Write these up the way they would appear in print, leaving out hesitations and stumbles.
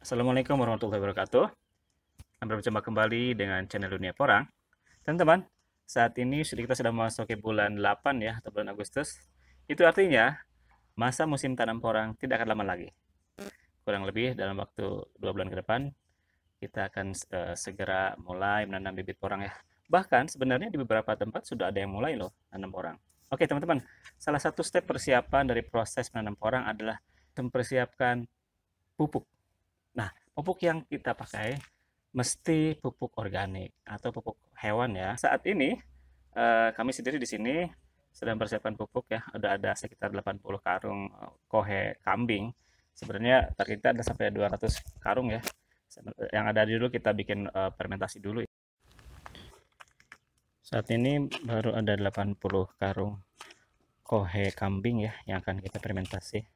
Assalamualaikum warahmatullahi wabarakatuh. Berjumpa kembali dengan channel Dunia Porang. Teman-teman, saat ini kita sudah memasuki bulan 8 ya, atau bulan Agustus. Itu artinya masa musim tanam porang tidak akan lama lagi. Kurang lebih dalam waktu 2 bulan ke depan, kita akan segera mulai menanam bibit porang ya. Bahkan sebenarnya di beberapa tempat sudah ada yang mulai loh tanam porang. Oke teman-teman, salah satu step persiapan dari proses menanam porang adalah mempersiapkan pupuk. Nah, pupuk yang kita pakai mesti pupuk organik atau pupuk hewan ya. Saat ini kami sendiri di sini sedang persiapan pupuk ya. Udah ada sekitar 80 karung kohe kambing. Sebenarnya target kita ada sampai 200 karung ya. Yang ada dulu kita bikin fermentasi dulu. Saat ini baru ada 80 karung kohe kambing ya yang akan kita fermentasi.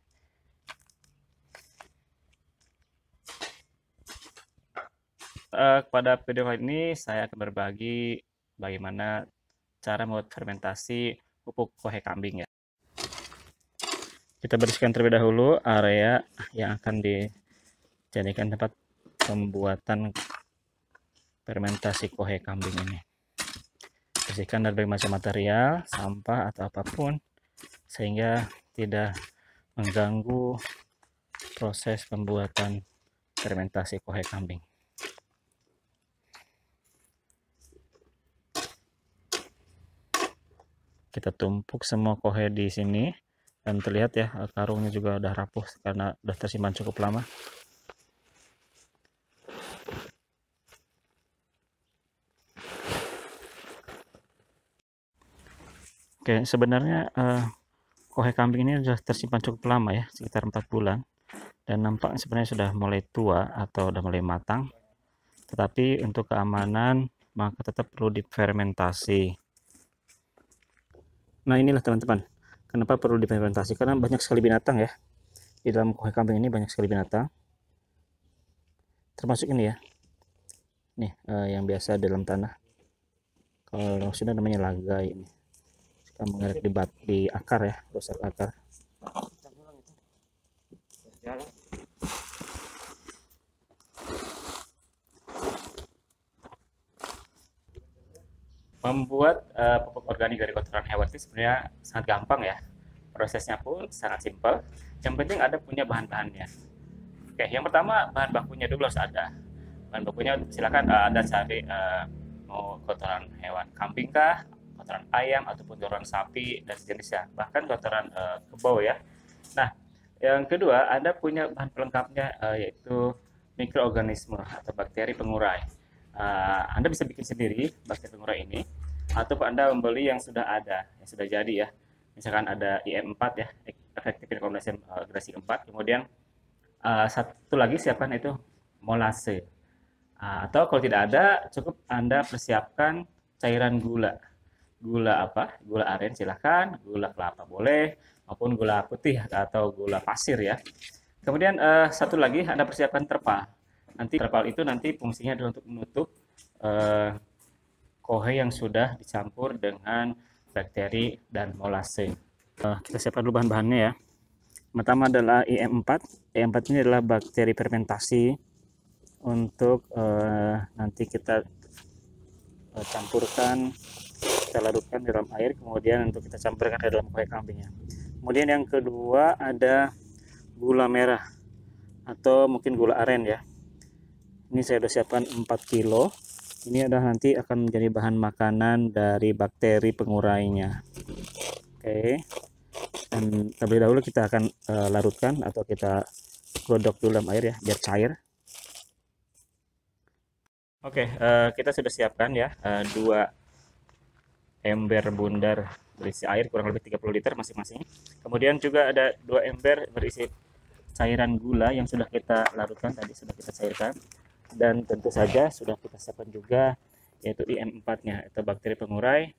Pada video kali ini saya akan berbagi bagaimana cara membuat fermentasi pupuk kohe kambing ya. Kita bersihkan terlebih dahulu area yang akan dijadikan tempat pembuatan fermentasi kohe kambing ini. Bersihkan dari berbagai macam material, sampah atau apapun sehingga tidak mengganggu proses pembuatan fermentasi kohe kambing. Kita tumpuk semua kohe di sini dan terlihat ya karungnya juga udah rapuh karena udah tersimpan cukup lama. Oke, sebenarnya kohe kambing ini sudah tersimpan cukup lama ya, sekitar 4 bulan, dan nampaknya sebenarnya sudah mulai tua atau sudah mulai matang. Tetapi untuk keamanan maka tetap perlu difermentasi. Nah inilah teman-teman, kenapa perlu difermentasi, karena banyak sekali binatang ya. Di dalam kohe kambing ini banyak sekali binatang, termasuk ini ya, nih yang biasa dalam tanah. Kalau sudah namanya lagai ini, kita mengerik di akar ya, rusak akar. Membuat pupuk organik dari kotoran hewan itu sebenarnya sangat gampang ya. Prosesnya pun sangat simpel. Yang penting ada punya bahan-bahannya. Oke, yang pertama bahan bakunya dulu harus ada. Bahan bakunya silakan Anda cari mau kotoran hewan kambing kah, kotoran ayam ataupun kotoran sapi dan sejenisnya. Bahkan kotoran kerbau ya. Nah, yang kedua Anda punya bahan pelengkapnya yaitu mikroorganisme atau bakteri pengurai. Anda bisa bikin sendiri bakteri pengurai ini atau Anda membeli yang sudah ada, yang sudah jadi ya. Misalkan ada IM4 ya, Effective Recombination generasi 4. Kemudian satu lagi siapkan itu molase. Atau kalau tidak ada, cukup Anda persiapkan cairan gula. Gula apa? Gula aren silahkan, gula kelapa boleh, maupun gula putih atau gula pasir ya. Kemudian satu lagi Anda persiapkan terpal. Nanti terpal itu nanti fungsinya adalah untuk menutup eh, kohe yang sudah dicampur dengan bakteri dan molase. Kita siapkan dulu bahan-bahannya ya. Pertama adalah IM4. IM4 ini adalah bakteri fermentasi untuk nanti kita campurkan, kita larutkan di dalam air, kemudian untuk kita campurkan ke dalam kohe kambingnya. Kemudian yang kedua ada gula merah atau mungkin gula aren ya. Ini saya sudah siapkan 4 kilo. Ini adalah nanti akan menjadi bahan makanan dari bakteri pengurainya. Oke. Dan terlebih dahulu kita akan larutkan atau kita godok dulu dalam air ya, biar cair. Oke, kita sudah siapkan ya 2 ember bundar berisi air kurang lebih 30 liter masing-masing. Kemudian juga ada 2 ember berisi cairan gula yang sudah kita larutkan tadi, sudah kita cairkan. Dan tentu saja sudah kita siapkan juga yaitu IM4-nya atau bakteri pengurai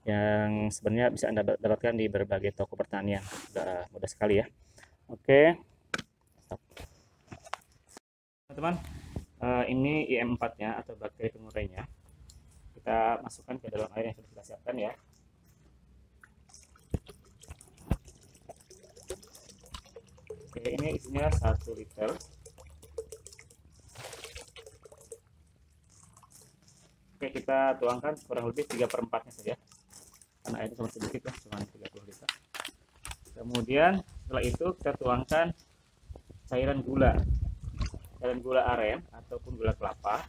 yang sebenarnya bisa Anda dapatkan di berbagai toko pertanian. Sudah mudah sekali ya. Oke. Teman-teman, ini IM4-nya atau bakteri pengurainya. Kita masukkan ke dalam air yang sudah kita siapkan ya. Oke, ini isinya 1 liter. kita tuangkan kurang lebih 3/4-nya saja, karena airnya cuma sedikit ya, cuma 30 liter. Kemudian setelah itu kita tuangkan cairan gula aren ataupun gula kelapa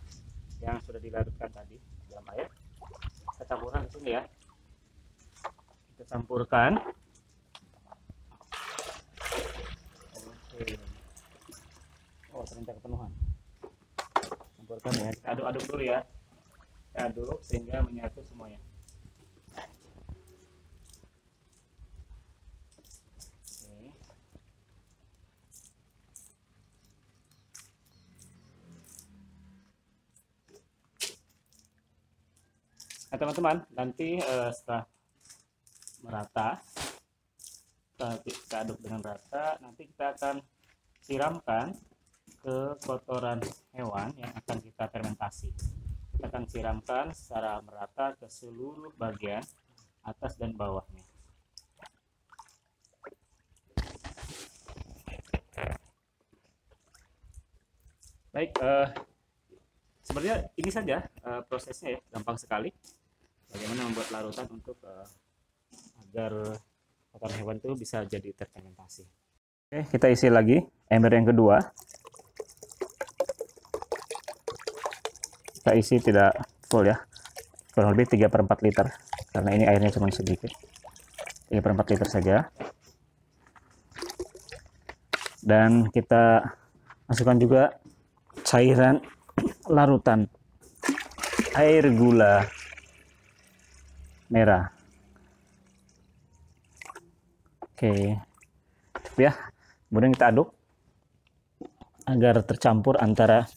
yang sudah dilarutkan tadi dalam air. Kita campurkan di sini ya. Kita campurkan. Oke. Oh, ternyata kepenuhan. Campurkan ya. Kita aduk-aduk dulu ya. Kita aduk sehingga menyatu semuanya. Nah teman-teman, nanti setelah merata, kita aduk dengan rata, nanti kita akan siramkan ke kotoran hewan yang akan kita fermentasi. Kita akan siramkan secara merata ke seluruh bagian atas dan bawahnya. Baik, sebenarnya ini saja prosesnya ya, gampang sekali. Bagaimana membuat larutan untuk agar kotoran hewan itu bisa jadi terfermentasi. Oke, kita isi lagi ember yang kedua. Kita isi tidak full ya, kurang lebih 3/4 liter, karena ini airnya cuma sedikit. 3/4 liter saja. Dan kita masukkan juga cairan larutan air gula merah. Oke, ya. Kemudian kita aduk agar tercampur antara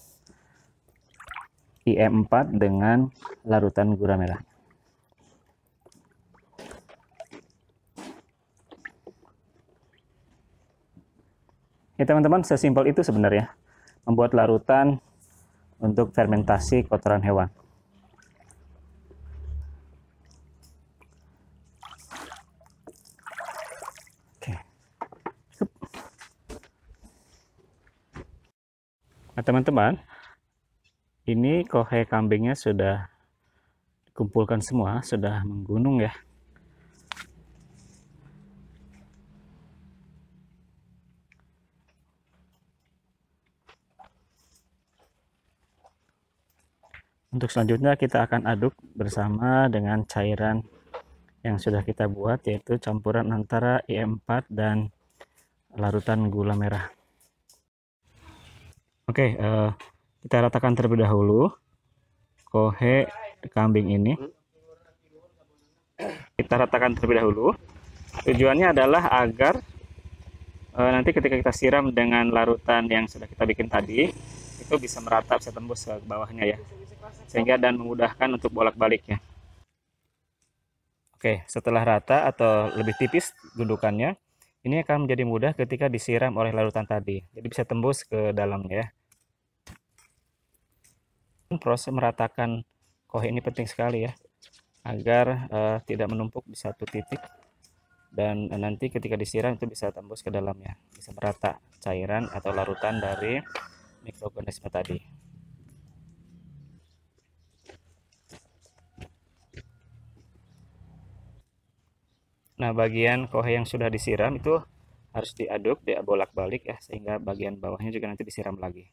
IM4 dengan larutan gula merah. Ya teman-teman, sesimpel itu sebenarnya membuat larutan untuk fermentasi kotoran hewan. Nah teman-teman, ini kohe kambingnya sudah dikumpulkan semua, sudah menggunung ya. Untuk selanjutnya kita akan aduk bersama dengan cairan yang sudah kita buat, yaitu campuran antara IM4 dan larutan gula merah. Oke, kita ratakan terlebih dahulu kohe kambing ini. Kita ratakan terlebih dahulu. Tujuannya adalah agar nanti ketika kita siram dengan larutan yang sudah kita bikin tadi, itu bisa merata, bisa tembus ke bawahnya ya, sehingga dan memudahkan untuk bolak-baliknya. Oke, setelah rata atau lebih tipis gundukannya, ini akan menjadi mudah ketika disiram oleh larutan tadi, jadi bisa tembus ke dalamnya ya. Proses meratakan kohe ini penting sekali ya, agar tidak menumpuk di satu titik, dan nanti ketika disiram itu bisa tembus ke dalamnya, bisa merata cairan atau larutan dari mikroorganisme tadi. Nah, bagian kohe yang sudah disiram itu harus diaduk, dibolak-balik ya, sehingga bagian bawahnya juga nanti disiram lagi.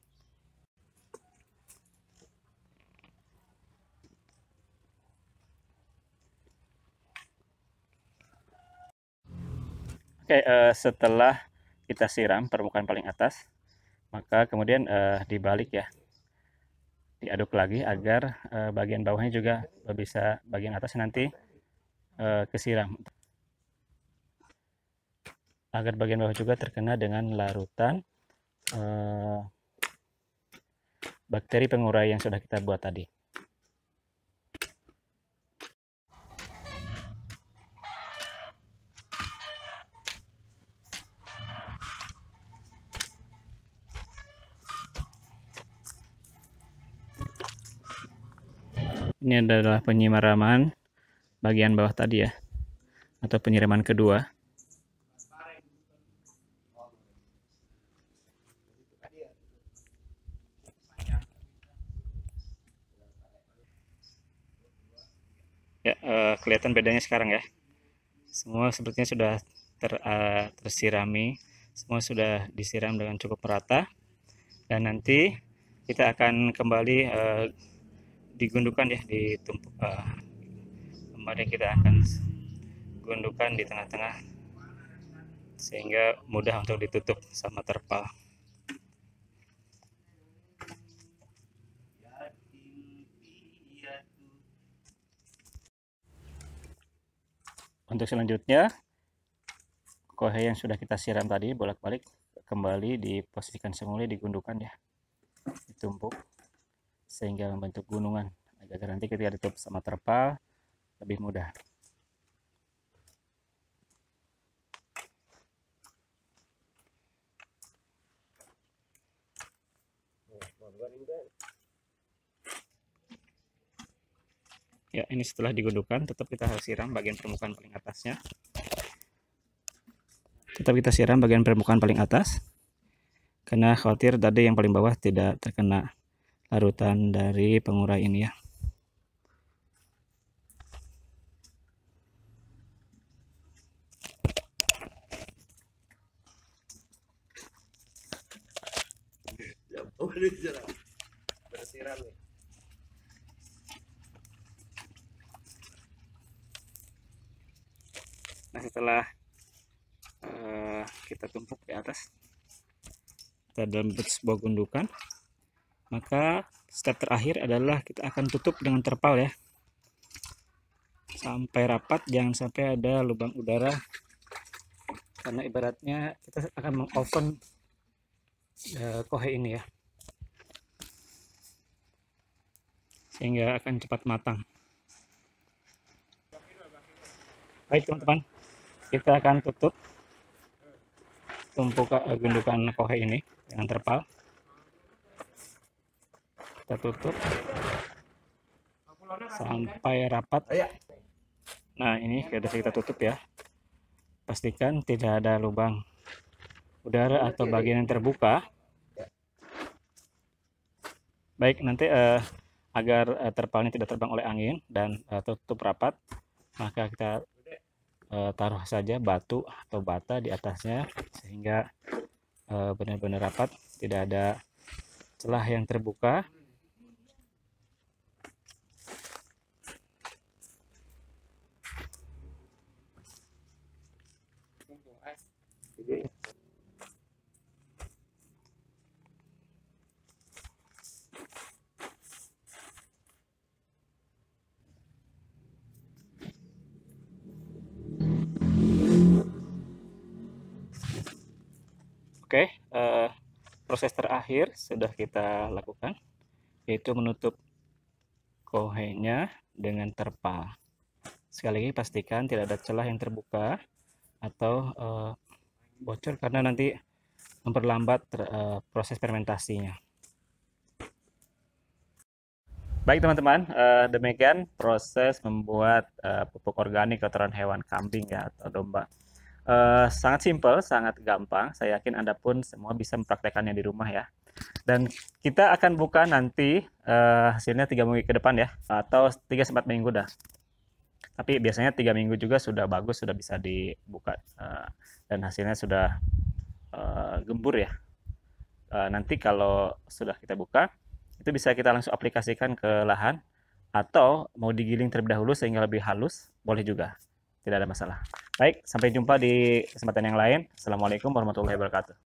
Oke, setelah kita siram permukaan paling atas, maka kemudian dibalik ya, diaduk lagi agar bagian bawahnya juga bisa, bagian atas nanti kesiram, agar bagian bawah juga terkena dengan larutan bakteri pengurai yang sudah kita buat tadi. Ini adalah penyiraman bagian bawah tadi ya, atau penyiraman kedua. kelihatan bedanya sekarang ya. Semua sepertinya sudah tersirami, semua sudah disiram dengan cukup merata. Dan nanti kita akan kembali digundukan ya, ditumpuk. Kembali kita akan gundukan di tengah-tengah sehingga mudah untuk ditutup sama terpal. Untuk selanjutnya, kohe yang sudah kita siram tadi bolak-balik kembali diposisikan semula, digundukan ya, ditumpuk sehingga membentuk gunungan, agar nanti ketika ditutup sama terpal lebih mudah. Ya, ini setelah digundukan, tetap kita harus siram bagian permukaan paling atasnya. Tetap kita siram bagian permukaan paling atas, karena khawatir tadi yang paling bawah tidak terkena larutan dari pengurai ini ya. Bersiram nih. Nah, setelah kita tumpuk di atas, kita dalam bentuk sebuah gundukan, maka step terakhir adalah kita akan tutup dengan terpal ya, sampai rapat, jangan sampai ada lubang udara, karena ibaratnya kita akan mengoven kohe ini ya, sehingga akan cepat matang. Baik teman-teman, kita akan tutup tumpuk gundukan kohe ini dengan terpal. Kita tutup sampai rapat. Nah, ini sudah kita tutup ya. Pastikan tidak ada lubang udara atau bagian yang terbuka. Baik, nanti agar terpalnya tidak terbang oleh angin dan tutup rapat, maka kita taruh saja batu atau bata di atasnya sehingga benar-benar rapat, tidak ada celah yang terbuka. Oke, proses terakhir sudah kita lakukan, yaitu menutup kohenya dengan terpal. Sekali lagi pastikan tidak ada celah yang terbuka atau bocor, karena nanti memperlambat proses fermentasinya. Baik teman-teman, demikian proses membuat pupuk organik kotoran hewan kambing ya atau domba. Sangat simpel, sangat gampang. Saya yakin Anda pun semua bisa mempraktekannya di rumah ya. Dan kita akan buka nanti hasilnya 3 minggu ke depan ya, atau 3-4 minggu dah. Tapi biasanya 3 minggu juga sudah bagus, sudah bisa dibuka dan hasilnya sudah gembur ya. Nanti kalau sudah kita buka, itu bisa kita langsung aplikasikan ke lahan, atau mau digiling terlebih dahulu sehingga lebih halus, boleh juga. Tidak ada masalah. Baik, sampai jumpa di kesempatan yang lain. Assalamualaikum warahmatullahi wabarakatuh.